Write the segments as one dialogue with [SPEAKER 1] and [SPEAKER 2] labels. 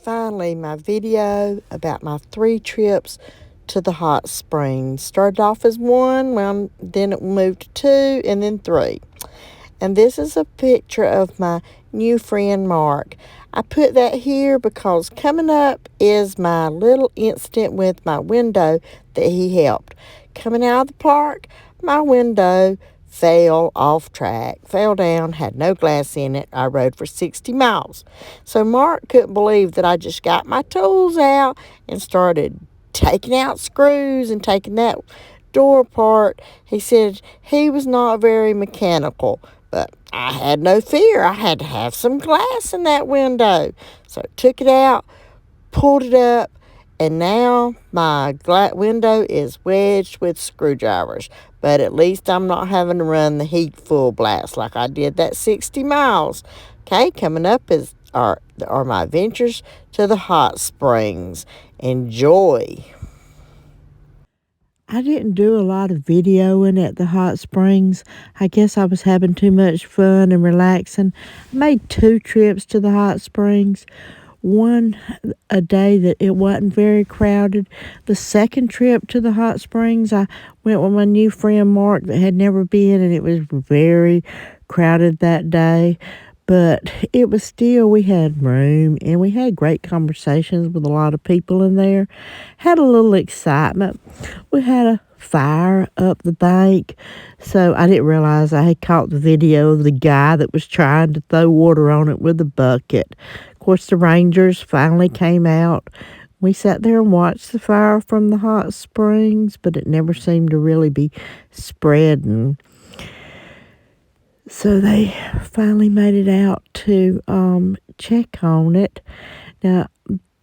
[SPEAKER 1] finally my video about my 3 trips to the hot springs. Started off as 1, well, then it moved to 2, and then 3. And this is a picture of my new friend Mark. I put that here because coming up is my little incident with my window that he helped. Coming out of the park, my window fell off track, fell down, had no glass in it. I rode for 60 miles. So Mark couldn't believe that I just got my tools out and started taking out screws and taking that door apart. He said he was not very mechanical, but I had no fear. I had to have some glass in that window. So I took it out, pulled it up, and now my window is wedged with screwdrivers. But at least I'm not having to run the heat full blast like I did that 60 miles. Okay, coming up are my adventures to the hot springs. Enjoy. I didn't do a lot of videoing at the hot springs. I guess I was having too much fun and relaxing. I made 2 trips to the hot springs. One a day that it wasn't very crowded. The second trip to the hot springs, I went with my new friend Mark that had never been, and it was very crowded that day. But it was still, we had room, and we had great conversations with a lot of people in there. Had a little excitement. We had a fire up the bank, so I didn't realize I had caught the video of the guy that was trying to throw water on it with a bucket. Of course, the rangers finally came out. We sat there and watched the fire from the hot springs, but it never seemed to really be spreading. So they finally made it out to check on it. Now,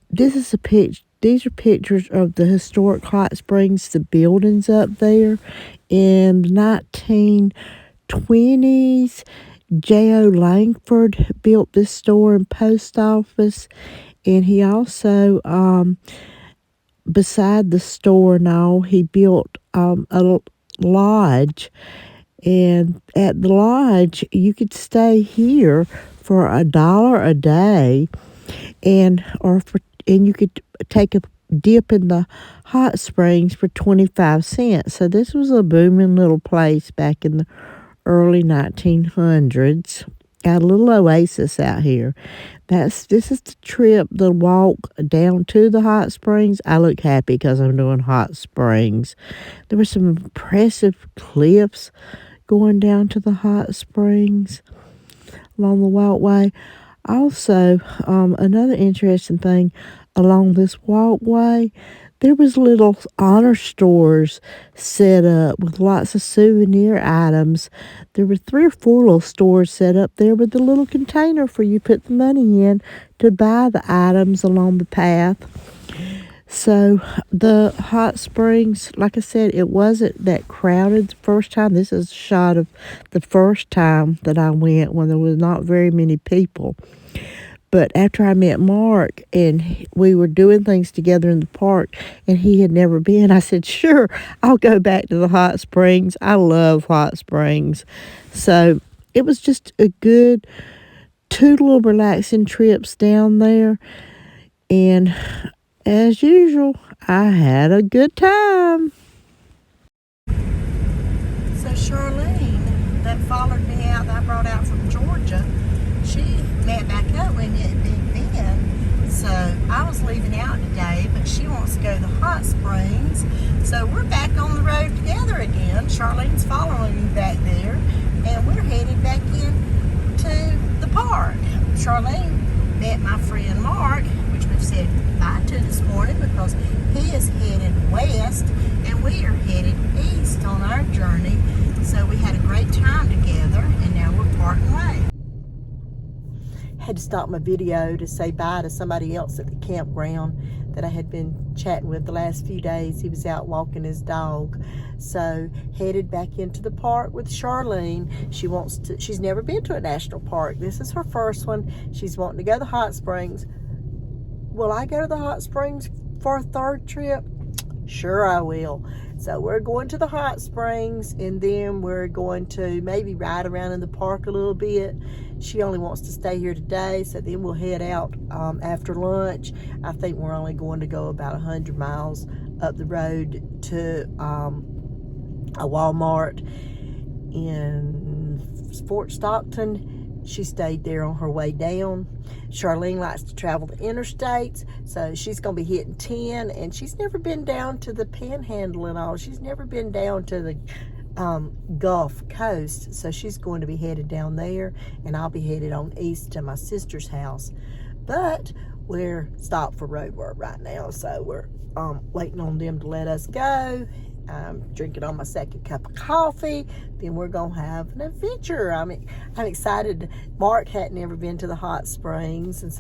[SPEAKER 1] these are pictures of the historic hot springs, the buildings up there. In the 1920s, J.O. Langford built this store and post office, and he also, beside the store and all, he built a lodge. And at the lodge, you could stay here for $1 a day, and you could take a dip in the hot springs for 25 cents. So this was a booming little place back in the early 1900s. Got a little oasis out here. This is the trip, the walk down to the hot springs. I look happy because I'm doing hot springs. There were some impressive cliffs going down to the hot springs along the walkway. Also, another interesting thing along this walkway, there was little honor stores set up with lots of souvenir items. There were 3 or 4 little stores set up there with a little container for you to put the money in to buy the items along the path. So the hot springs, like I said, it wasn't that crowded the first time. This is a shot of the first time that I went when there was not very many people. But after I met Mark and we were doing things together in the park and he had never been, I said, sure, I'll go back to the hot springs. I love hot springs. So it was just a good 2 little relaxing trips down there. And as usual, I had a good time. So Charlene, that followed me out, that I brought out from Georgia, she met back up with me at Big Bend. So I was leaving out today, but she wants to go to the hot springs. So we're back on the road together again. Charlene's following me back there, and we're headed back in to the park. Charlene met my friend Mark, which we've said bye to this morning because he is headed west and we are headed east on our journey. So we had a great time together and now we're parting ways. Had to stop my video to say bye to somebody else at the campground that I had been chatting with the last few days. He was out walking his dog. So headed back into the park with Charlene. She's never been to a national park. This is her first one. She's wanting to go to the hot springs. Will I go to the hot springs for a 3rd trip? Sure I will. So we're going to the hot springs, and then we're going to maybe ride around in the park a little bit. She only wants to stay here today, so then we'll head out after lunch. I think we're only going to go about 100 miles up the road to a Walmart in Fort Stockton. She stayed there on her way down. Charlene likes to travel the interstates, so she's going to be hitting 10, and she's never been down to the Panhandle and all. She's never been down to the Gulf Coast, so she's going to be headed down there, and I'll be headed on east to my sister's house. But we're stopped for road work right now, so we're waiting on them to let us go. I'm drinking on my second cup of coffee. Then we're gonna have an adventure. I'm excited. Mark hadn't ever been to the hot springs, and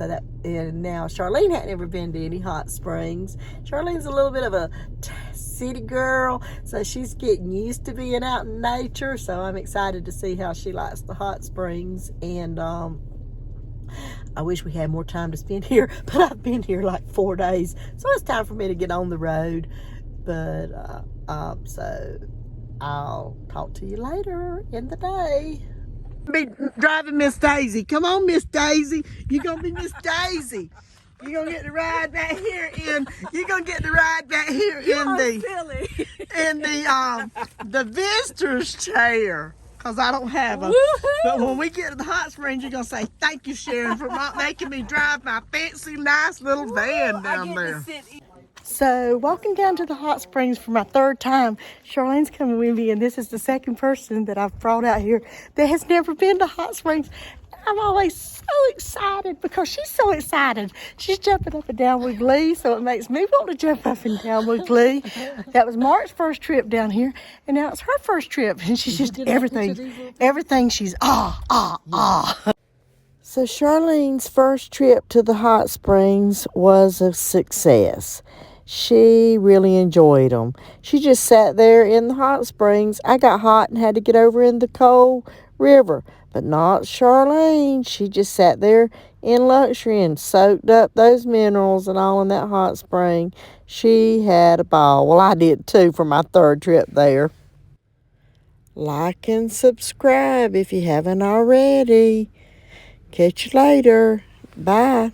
[SPEAKER 1] now Charlene hadn't ever been to any hot springs. Charlene's a little bit of a city girl, so she's getting used to being out in nature. So I'm excited to see how she likes the hot springs. And I wish we had more time to spend here, but I've been here like 4 days, so it's time for me to get on the road. But so I'll talk to you later in the day. Be driving Miss Daisy. Come on, Miss Daisy. You're gonna be Miss Daisy. You're gonna get the ride back here in. You're gonna get the ride back here in the visitor's chair. Cause I don't have a. But when we get to the hot springs, you're gonna say thank you, Sharon, for making me drive my fancy, nice little van down there. So walking down to the hot springs for my third time, Charlene's coming with me, and this is the second person that I've brought out here that has never been to hot springs. I'm always so excited because she's so excited. She's jumping up and down with glee, so it makes me want to jump up and down with glee. That was Mark's first trip down here, and now it's her first trip, and she's just everything she's ah. So Charlene's first trip to the hot springs was a success. She really enjoyed them. She just sat there in the hot springs. I got hot and had to get over in the cold river, but not Charlene. She just sat there in luxury and soaked up those minerals and all in that hot spring. She had a ball. Well, I did too for my third trip there. Like and subscribe if you haven't already. Catch you later. Bye.